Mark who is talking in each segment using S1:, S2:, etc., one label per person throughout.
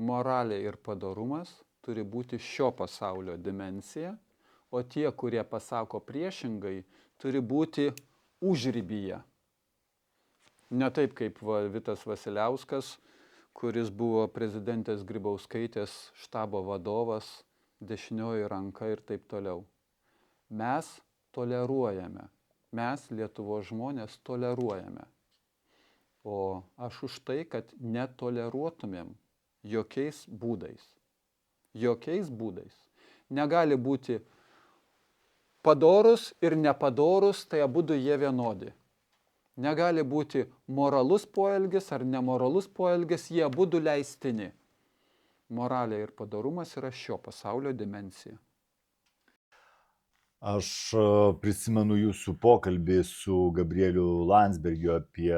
S1: moralė ir padorumas turi būti šio pasaulio dimensija, o tie, kurie pasako priešingai, turi būti užribyje. Ne taip kaip Vitas Vasiliauskas, kuris buvo prezidentės Grybauskaitės štabo vadovas, dešinioji ranka ir taip toliau. Mes toleruojame, mes Lietuvos žmonės toleruojame. O aš už tai, kad netoleruotumėm jokiais būdais. Jokiais būdais. Negali būti padorus ir nepadorus, tai abudu jie vienodi. Negali būti moralus poelgis ar nemoralus poelgis, jie abudu leistini. Moralė ir padorumas yra šio pasaulio dimensija.
S2: Aš prisimenu jūsų pokalbį su Gabrieliu Landsbergiu apie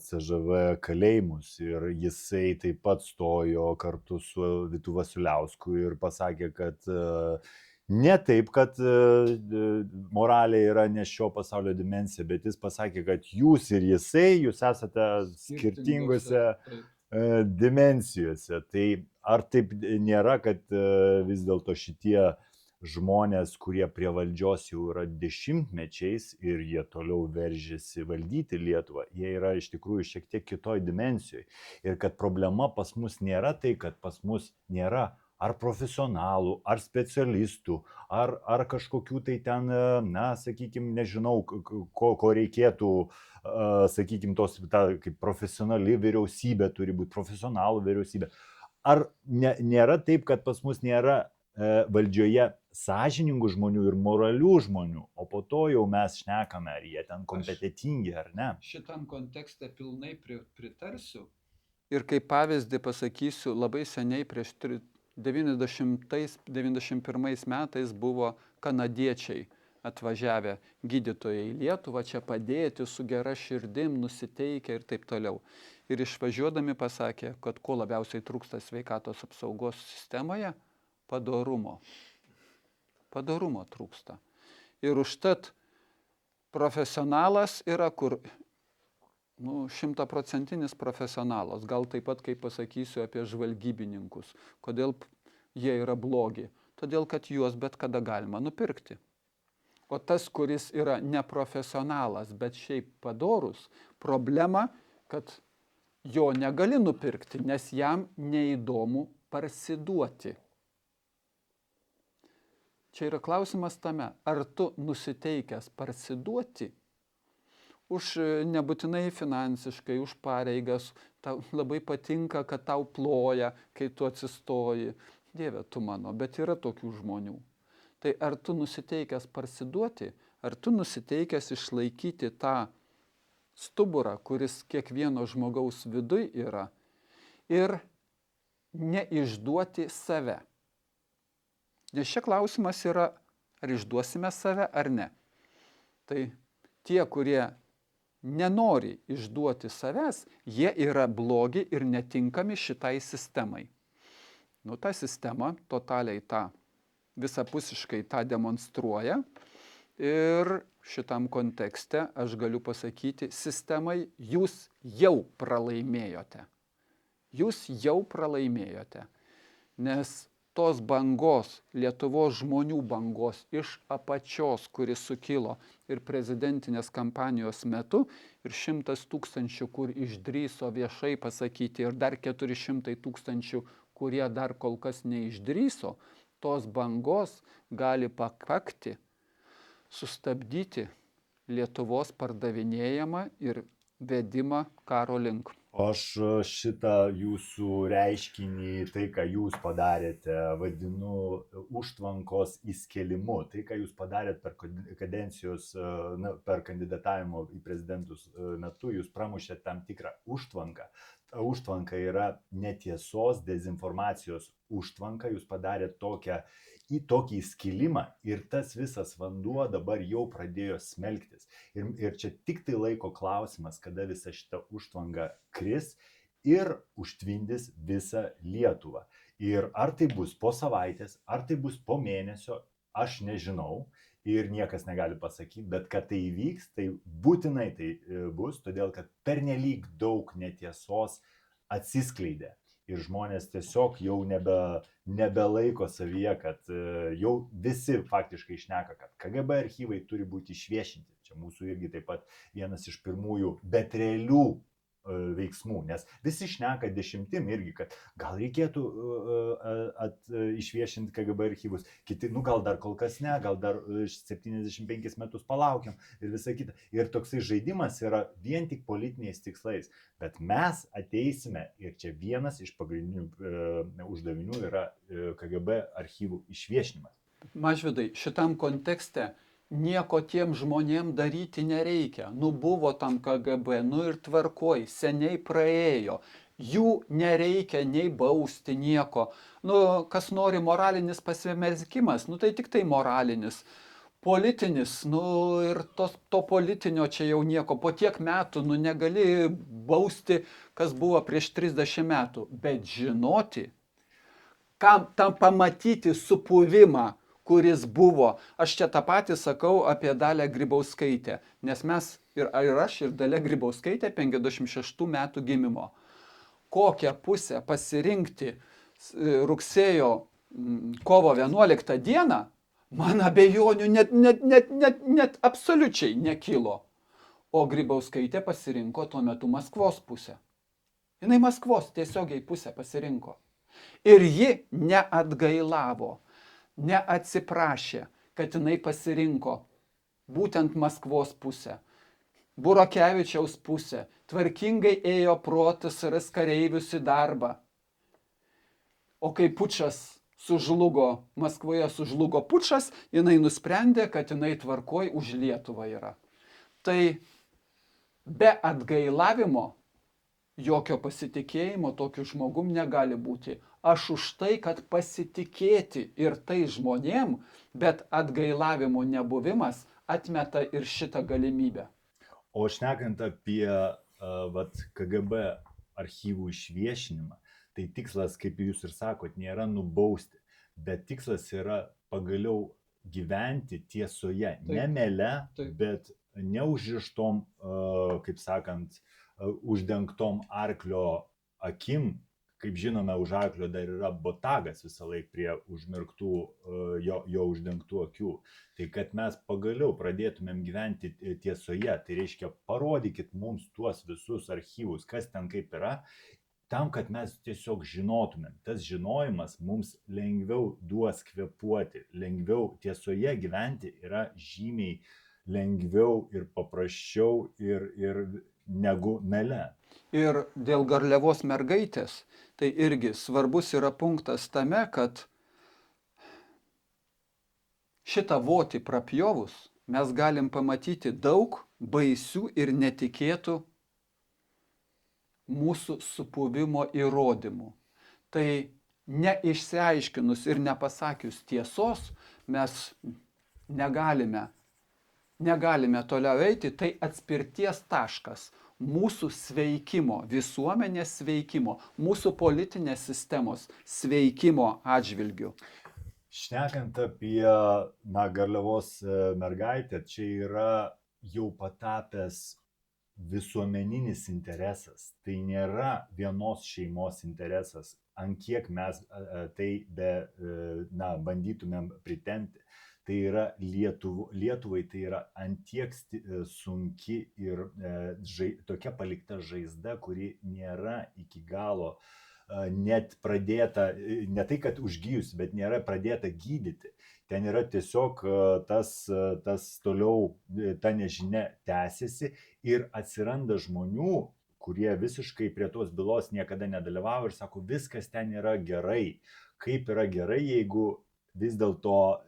S2: CŽV kalėjimus ir jisai taip pat stojo kartu su Vitu Vasiliausku ir pasakė, kad ne taip, kad moralė yra ne šio pasaulio dimensija, bet jis pasakė, kad jūs ir jisai, jūs esate skirtingose dimensijose. Tai ar taip nėra, kad vis dėlto šitie žmonės, kurie prie valdžios jau yra dešimtmečiais ir jie toliau veržiasi valdyti Lietuvą, jie yra iš tikrųjų šiek tiek kitoj dimensijoje. Ir kad problema pas mus nėra tai, kad pas mus nėra ar profesionalų, ar specialistų, ar kažkokių tai ten, na, sakykime, nežinau, ko reikėtų, sakykime, kaip profesionali vyriausybė turi būti, profesionalų vyriausybė. Ar nėra taip, kad pas mus nėra valdžioje sąžiningų žmonių ir moralių žmonių, o po to jau mes šnekame, ar jie ten kompetentingi ar ne.
S1: Šitam kontekste pilnai pritarsiu. Ir kaip pavyzdį pasakysiu, labai seniai prieš 91 metais buvo kanadiečiai atvažiavę gydytojai į Lietuvą, čia padėti su gera širdim, nusiteikę ir taip toliau. Ir išvažiuodami pasakė, kad ko labiausiai trūksta sveikatos apsaugos sistemoje, padorumo. Padorumo trūksta. Ir užtat profesionalas yra kur 100% profesionalas. Gal taip pat, kaip pasakysiu apie žvalgybininkus. Kodėl jie yra blogi? Todėl, kad juos bet kada galima nupirkti. O tas, kuris yra neprofesionalas, bet šiaip padorus, problema, kad jo negali nupirkti, nes jam neįdomu parsiduoti. Čia yra klausimas tame, ar tu nusiteikęs parsiduoti už nebūtinai finansiškai, už pareigas, tau labai patinka, kad tau ploja, kai tu atsistoji. Dieve tu mano, bet yra tokių žmonių. Tai ar tu nusiteikęs parsiduoti, ar tu nusiteikęs išlaikyti tą stuburą, kuris kiekvieno žmogaus viduj yra, ir neišduoti save. Nes šia klausimas yra, ar išduosime save ar ne. Tai tie, kurie nenori išduoti savęs, jie yra blogi ir netinkami šitai sistemai. Ta sistema totaliai visapusiškai tą demonstruoja ir šitam kontekste aš galiu pasakyti, sistemai jūs jau pralaimėjote. Jūs jau pralaimėjote, nes tos bangos, Lietuvos žmonių bangos iš apačios, kuris sukilo ir prezidentinės kampanijos metu, ir 100 000, kur išdrįso viešai pasakyti, ir dar 400 000, kurie dar kol kas neišdrįso, tos bangos gali pakakti, sustabdyti Lietuvos pardavinėjimą ir vedimą karo link.
S2: Aš šitą jūsų reiškinį, tai, ką jūs padarėte, vadinu užtvankos įskėlimu. Tai, ką jūs padarėt per kadencijos, per kandidatavimo į prezidentus metu, jūs pramušėte tam tikrą užtvanką. Ta užtvanka yra netiesos, dezinformacijos užtvanka, jūs padarėte tokį įskilimą ir tas visas vanduo dabar jau pradėjo smelktis. Ir čia tik tai laiko klausimas, kada visa šita užtvanga kris ir užtvindys visą Lietuvą. Ir ar tai bus po savaitės, ar tai bus po mėnesio, aš nežinau ir niekas negali pasakyti, bet kad tai įvyks, tai būtinai tai bus, todėl kad pernelyg daug netiesos atsiskleidė. ir žmonės tiesiog jau nebelaiko savyje, kad jau visi faktiškai šneka, kad KGB archyvai turi būti išviešinti. Čia mūsų irgi taip pat vienas iš pirmųjų, bet realių veiksmų, nes visi šneka dešimtim irgi, kad gal reikėtų išviešinti KGB archyvus, kiti, gal dar kol kas ne, gal dar 75 metus palaukiam ir visa kita. Ir toksai žaidimas yra vien tik politiniais tikslais, bet mes ateisime ir čia vienas iš pagrindinių uždavinių yra KGB archyvų išviešinimas.
S1: Mažvydai, šitam kontekste nieko tiem žmonėm daryti nereikia. Buvo tam KGB, ir tvarkoj, seniai praėjo. Jų nereikia nei bausti, nieko. Kas nori moralinis pasimerkimas, tai tik tai moralinis. Politinis, ir to politinio čia jau nieko. Po tiek metų, negali bausti, kas buvo prieš 30 metų. Bet žinoti, kam tam pamatyti supuvimą, kuris buvo. Aš čia tą patį sakau apie Dalią Grybauskaitę, nes mes, ir aš, ir Dalia Grybauskaitė 56 metų gimimo. Kokią pusę pasirinkti kovo 11 dieną, man abejonių net absoliučiai nekilo. O Grybauskaitė pasirinko tuo metu Maskvos pusę. Jinai Maskvos tiesiogiai pusę pasirinko. Ir ji neatgailavo. Neatsiprašė, kad jinai pasirinko būtent Maskvos pusę, Burokevičiaus pusę, tvarkingai ėjo pro TSRS kareivius į darbą. O kai pučas sužlugo, Maskvoje sužlugo pučas, jinai nusprendė, kad jinai tvarkoj už Lietuvą yra. Tai be atgailavimo jokio pasitikėjimo tokiu žmogum negali būti. Aš už tai, kad pasitikėti ir tai žmonėm, bet atgailavimo nebuvimas atmeta ir šitą galimybę.
S2: O šnekant apie KGB archyvų išviešinimą, tai tikslas, kaip jūs ir sakot, nėra nubausti, bet tikslas yra pagaliau gyventi tiesoje, ne mele, bet neužrištom, kaip sakant, uždengtom arklio akim. Kaip žinome, už arklio dar yra botagas visą laiką prie užmerktų jo uždengtų akių. Tai kad mes pagaliau pradėtumėm gyventi tiesoje, tai reiškia parodykit mums tuos visus archyvus, kas ten kaip yra, tam, kad mes tiesiog žinotumėm. Tas žinojimas mums lengviau duos kvėpuoti, lengviau tiesoje gyventi yra žymiai lengviau ir paprasčiau ir negu mele.
S1: Ir dėl garliavos mergaitės, tai irgi svarbus yra punktas tame, kad šitą votį prapjovus mes galim pamatyti daug baisių ir netikėtų mūsų supuvimo įrodymų. Tai neišsiaiškinus ir nepasakius tiesos mes negalime toliau eiti, tai atspirties taškas mūsų sveikimo, visuomenės sveikimo, mūsų politinės sistemos sveikimo atžvilgiu.
S2: Šnekant apie garliavos mergaitę, čia yra jau patapęs visuomeninis interesas. Tai nėra vienos šeimos interesas, ant kiek mes tai bandytumėm pritempti. Tai yra Lietuvai, tai yra antiek sunki ir tokia palikta žaizda, kuri nėra iki galo net pradėta, ne tai kad užgijus, bet nėra pradėta gydyti. Ten yra tiesiog tas toliau, ta nežinia tęsiasi ir atsiranda žmonių, kurie visiškai prie tos bylos niekada nedalyvavo ir sako, viskas ten yra gerai. Kaip yra gerai, jeigu vis dėlto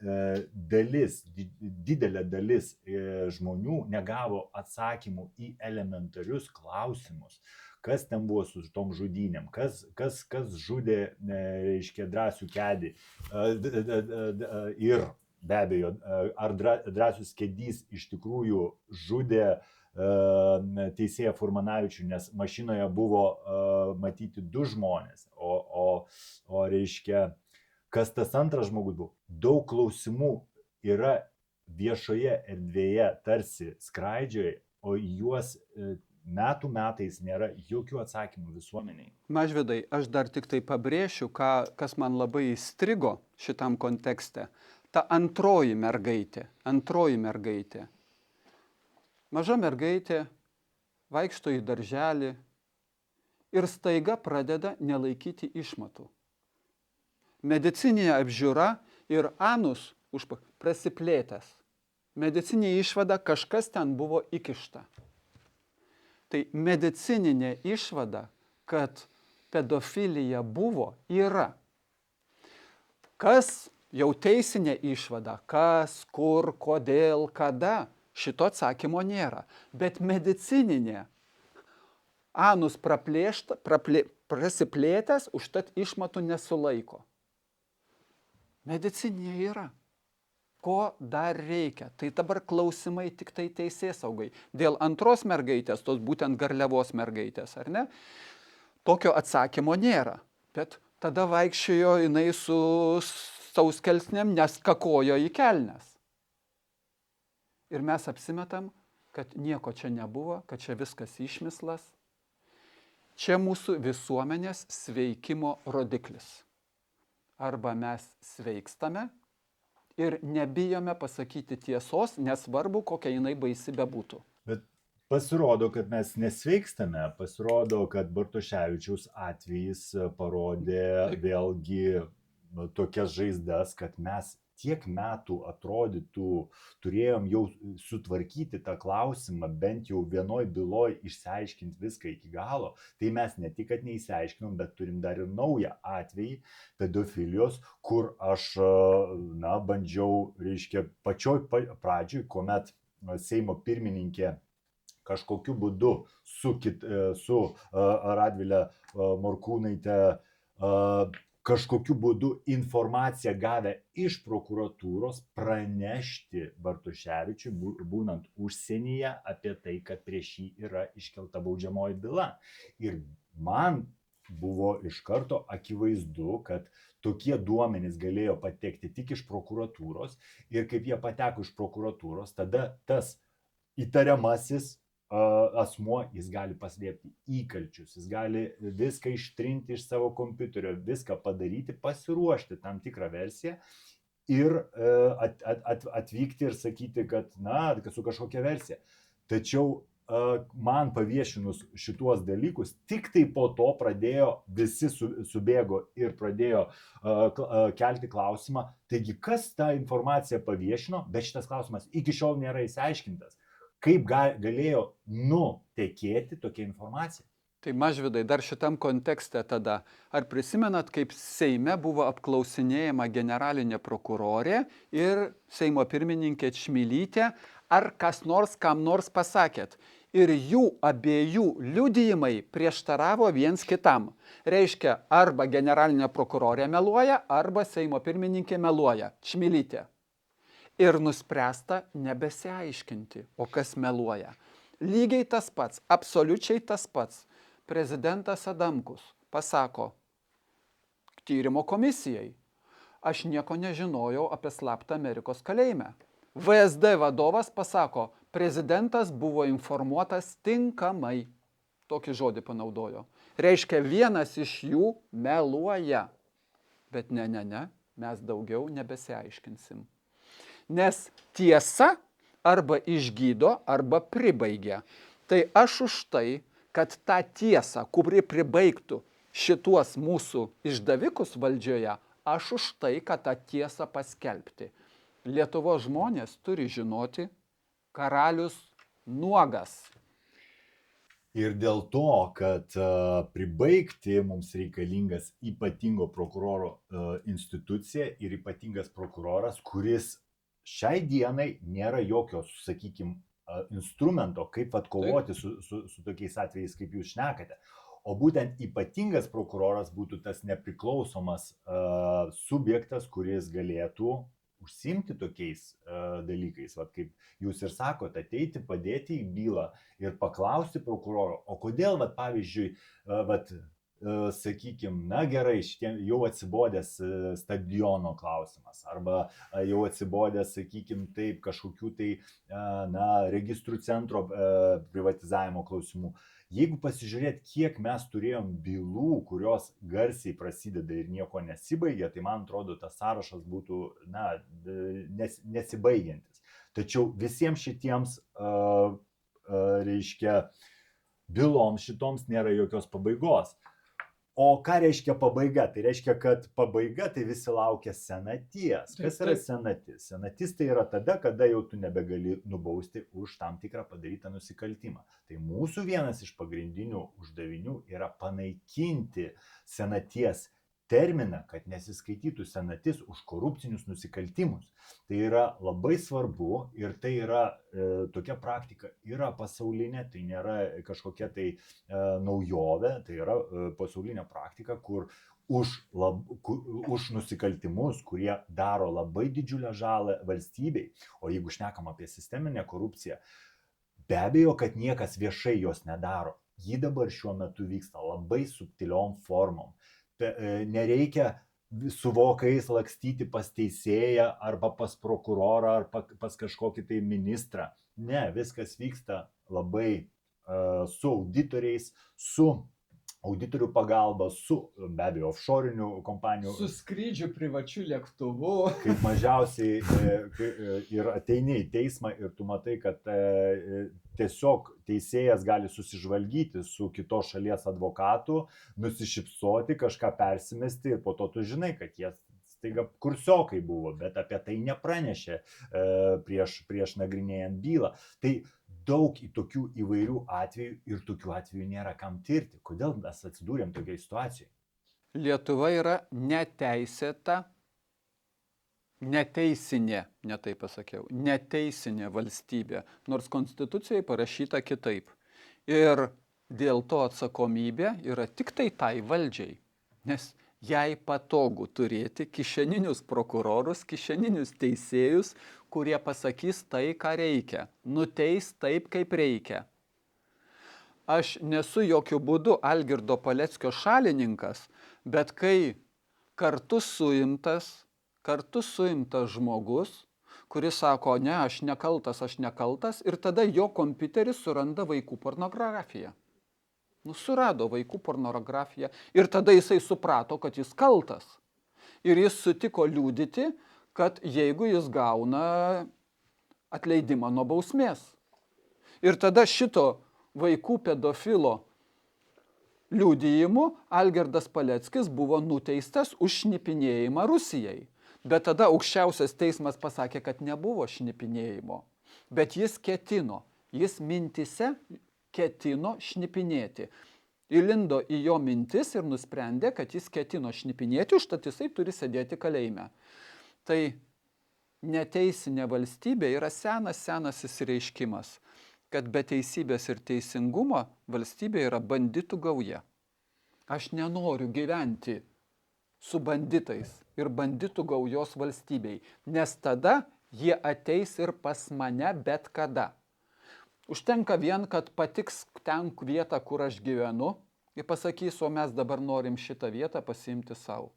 S2: didelė dalis žmonių negavo atsakymų į elementarius klausimus, kas ten buvo su tom žudynėm, kas žudė, reiškia, Drąsių Kedį ir be abejo, ar Drąsius Kedys iš tikrųjų žudė teisėją Furmanavičių, nes mašinoje buvo matyti 2 žmonės, o reiškia, kas tas antras žmogus buvo? Daug klausimų yra viešoje erdvėje tarsi skraidžioje, o juos metų metais nėra jokių atsakymų visuomeniai.
S1: Mažvydai, aš dar tik tai pabrėšiu, kas man labai įstrigo šitam kontekste. Ta antroji mergaitė. Maža mergaitė vaikšto į darželį ir staiga pradeda nelaikyti išmatų. Medicininė apžiūra ir anus prasiplėtęs. Medicininė išvada, kažkas ten buvo įkišta. Tai medicininė išvada, kad pedofilija buvo, yra. Kas jau teisinė išvada, kas, kur, kodėl, kada, šito atsakymo nėra. Bet medicininė, anus prasiplėtęs, užtat išmatų nesulaiko. Medicinė yra. Ko dar reikia? Tai dabar klausimai tik tai teisėsaugai. Dėl antros mergaitės, tos būtent Garliavos mergaitės, ar ne? Tokio atsakymo nėra. Bet tada vaikščiojo jinai su sauskelsnėm, nes kakojo į kelnes. Ir mes apsimetam, kad nieko čia nebuvo, kad čia viskas išmislas. Čia mūsų visuomenės sveikimo rodiklis. Arba mes sveikstame ir nebijome pasakyti tiesos, nesvarbu, kokia jinai baisi bebūtų.
S2: Bet pasirodo, kad mes nesveikstame, pasirodo, kad Bartoševičiaus atvejis parodė vėlgi tokias žaizdas, kad mes tiek metų atrodytų, turėjom jau sutvarkyti tą klausimą, bent jau vienoj byloj išsiaiškinti viską iki galo. Tai mes ne tik, kad neįsiaiškinom, bet turim dar ir naują atvejį pedofilijos, kur aš bandžiau, pačioj pradžioj, kuomet Seimo pirmininkė kažkokiu būdu su Radvile Morkūnaite kažkokiu būdu informaciją gavę iš prokuratūros pranešti Bartoševičiui, būnant užsienyje, apie tai, kad prieš jį yra iškelta baudžiamoji byla. Ir man buvo iš karto akivaizdu, kad tokie duomenys galėjo patekti tik iš prokuratūros ir kaip jie pateko iš prokuratūros, tada tas įtariamasis asmuo, jis gali paslėpti įkalčius, jis gali viską ištrinti iš savo kompiuterio, viską padaryti, pasiruošti tam tikrą versiją ir atvykti ir sakyti, kad su kažkokia versija. Tačiau man paviešinus šituos dalykus, tik tai po to pradėjo, visi subėgo ir pradėjo kelti klausimą, taigi kas tą informaciją paviešino, bet šitas klausimas iki šiol nėra išsiaiškintas. Kaip galėjo nutekėti tokia informacija?
S1: Tai Mažvydai, dar šitam kontekste tada, ar prisimenat, kaip Seime buvo apklausinėjama generalinė prokurorė ir Seimo pirmininkė Čmilytė, ar kas nors kam nors pasakėt? Ir jų abiejų liudijimai prieštaravo viens kitam. Reiškia, arba generalinė prokurorė meluoja, arba Seimo pirmininkė meluoja, Čmilytė. Ir nuspręsta nebesiaiškinti, o kas meluoja. Lygiai tas pats, absoliučiai tas pats. Prezidentas Adamkus pasako tyrimo komisijai, aš nieko nežinojau apie slaptą Amerikos kalėjimą. VSD vadovas pasako, prezidentas buvo informuotas tinkamai. Tokį žodį panaudojo. Reiškia, vienas iš jų meluoja. Bet ne, mes daugiau nebesiaiškinsim. Nes tiesa arba išgydo, arba pribaigia. Tai aš už tai, kad tą tiesą, kuri pribaigtų šituos mūsų išdavikus valdžioje, aš už tai, kad tą tiesą paskelbti. Lietuvos žmonės turi žinoti, karalius nuogas.
S2: Ir dėl to, kad pribaigti mums reikalingas ypatingo prokuroro institucija ir ypatingas prokuroras, kuris šiai dienai nėra jokio, sakykime, instrumento, kaip atkovoti su tokiais atvejais, kaip jūs šnekate. O būtent ypatingas prokuroras būtų tas nepriklausomas subjektas, kuris galėtų užsiimti tokiais dalykais. Vat kaip jūs ir sakote, ateiti, padėti į bylą ir paklausti prokuroro, o kodėl, vat, pavyzdžiui, sakykime, na gerai, jau atsibodęs stadiono klausimas, arba jau atsibodęs, sakykime, taip, kažkokių tai, registrų centro privatizavimo klausimų. Jeigu pasižiūrėt, kiek mes turėjom bylų, kurios garsiai prasideda ir nieko nesibaigia, tai man atrodo, tas sąrašas būtų, nesibaigiantis. Tačiau visiems šitiems, reiškia, byloms šitoms nėra jokios pabaigos. O ką reiškia pabaiga? Tai reiškia, kad pabaiga tai visi laukia senaties. Kas yra senatis? Senatis tai yra tada, kada jau tu nebegali nubausti už tam tikrą padarytą nusikaltimą. Tai mūsų vienas iš pagrindinių uždavinių yra panaikinti senaties terminą, kad nesiskaitytų senatis už korupcinius nusikaltimus. Tai yra labai svarbu ir tai yra tokia praktika yra pasaulinė, tai nėra kažkokia tai naujovė, tai yra pasaulinė praktika, kur už nusikaltimus, kurie daro labai didžiulę žalą valstybei, o jeigu šnekam apie sisteminę korupciją, be abejo, kad niekas viešai jos nedaro. Ji dabar šiuo metu vyksta labai subtiliom formom. Nereikia su vokais lakstyti pas teisėją arba pas prokurorą ar pas kažkokį tai ministrą. Ne, viskas vyksta labai su auditoriais, su auditorių pagalba, su be abejo offshore'inių kompanijų.
S1: Su skrydžiu privačiu lėktuvu.
S2: Kaip mažiausiai ir ateini į teismą ir tu matai, kad tiesiog teisėjas gali susižvalgyti su kitos šalies advokatu, nusišypsoti, kažką persimesti ir po to tu žinai, kad jie staiga kursiokai buvo, bet apie tai nepranešė prieš nagrinėjant bylą. Tai daug tokių įvairių atvejų ir tokių atvejų nėra kam tirti. Kodėl mes atsidūrėm tokiai situacijai?
S1: Lietuva yra neteisėta, neteisinė, ne taip pasakiau, neteisinė valstybė, nors konstitucijoje parašyta kitaip. Ir dėl to atsakomybė yra tik tai valdžiai, nes jai patogu turėti kišeninius prokurorus, kišeninius teisėjus, kurie pasakys tai, ką reikia, nuteis taip, kaip reikia. Aš nesu jokių būdų Algirdo Paleckio šalininkas, bet kai kartu suimtas žmogus, kuris sako, ne, aš nekaltas, ir tada jo kompiuteris suranda vaikų pornografiją. Surado vaikų pornografiją ir tada jisai suprato, kad jis kaltas. Ir jis sutiko liudyti, kad jeigu jis gauna atleidimą nuo bausmės. Ir tada šito vaikų pedofilo liudijimu Algirdas Paleckis buvo nuteistas už šnipinėjimą Rusijai. Bet tada aukščiausias teismas pasakė, kad nebuvo šnipinėjimo. Bet jis mintise ketino šnipinėti. Įlindo į jo mintis ir nusprendė, kad jis ketino šnipinėti, užtat jisai turi sėdėti kalėjime. Tai neteisinė valstybė yra senas išsireiškimas, kad be teisybės ir teisingumo valstybė yra banditų gauja. Aš nenoriu gyventi su banditais ir banditų gaujos valstybei, nes tada jie ateis ir pas mane bet kada. Užtenka vien, kad patiks ten vietą, kur aš gyvenu, ir pasakys, o mes dabar norim šitą vietą pasiimti savo.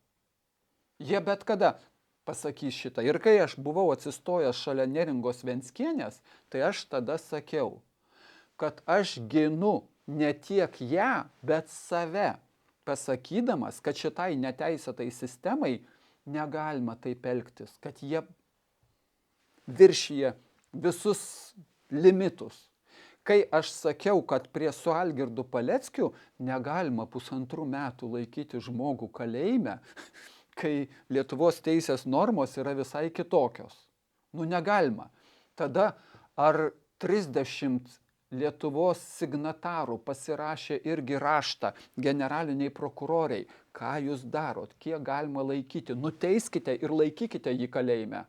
S1: Jie bet kada pasakys šitą. Ir kai aš buvau atsistojęs šalia Neringos Venckienės, tai aš tada sakiau, kad aš ginu ne tiek ją, bet save, pasakydamas, kad šitai neteisėtai sistemai negalima taip elgtis, kad jie viršyje visus limitus. Kai aš sakiau, kad prie su Algirdu Paleckiu negalima 1,5 metų laikyti žmogų kalėjime, kai Lietuvos teisės normos yra visai kitokios. Negalima. Tada ar 30 Lietuvos signatarų pasirašė irgi raštą generaliniai prokuroriai, ką jūs darot, kiek galima laikyti, nuteiskite ir laikykite jį kalėjime.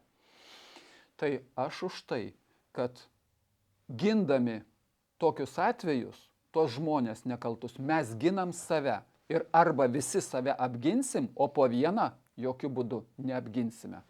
S1: Tai aš už tai, kad gindami tokius atvejus, tos žmonės nekaltus, mes ginam save ir arba visi save apginsim, o po vieną jokių būdų neapginsime.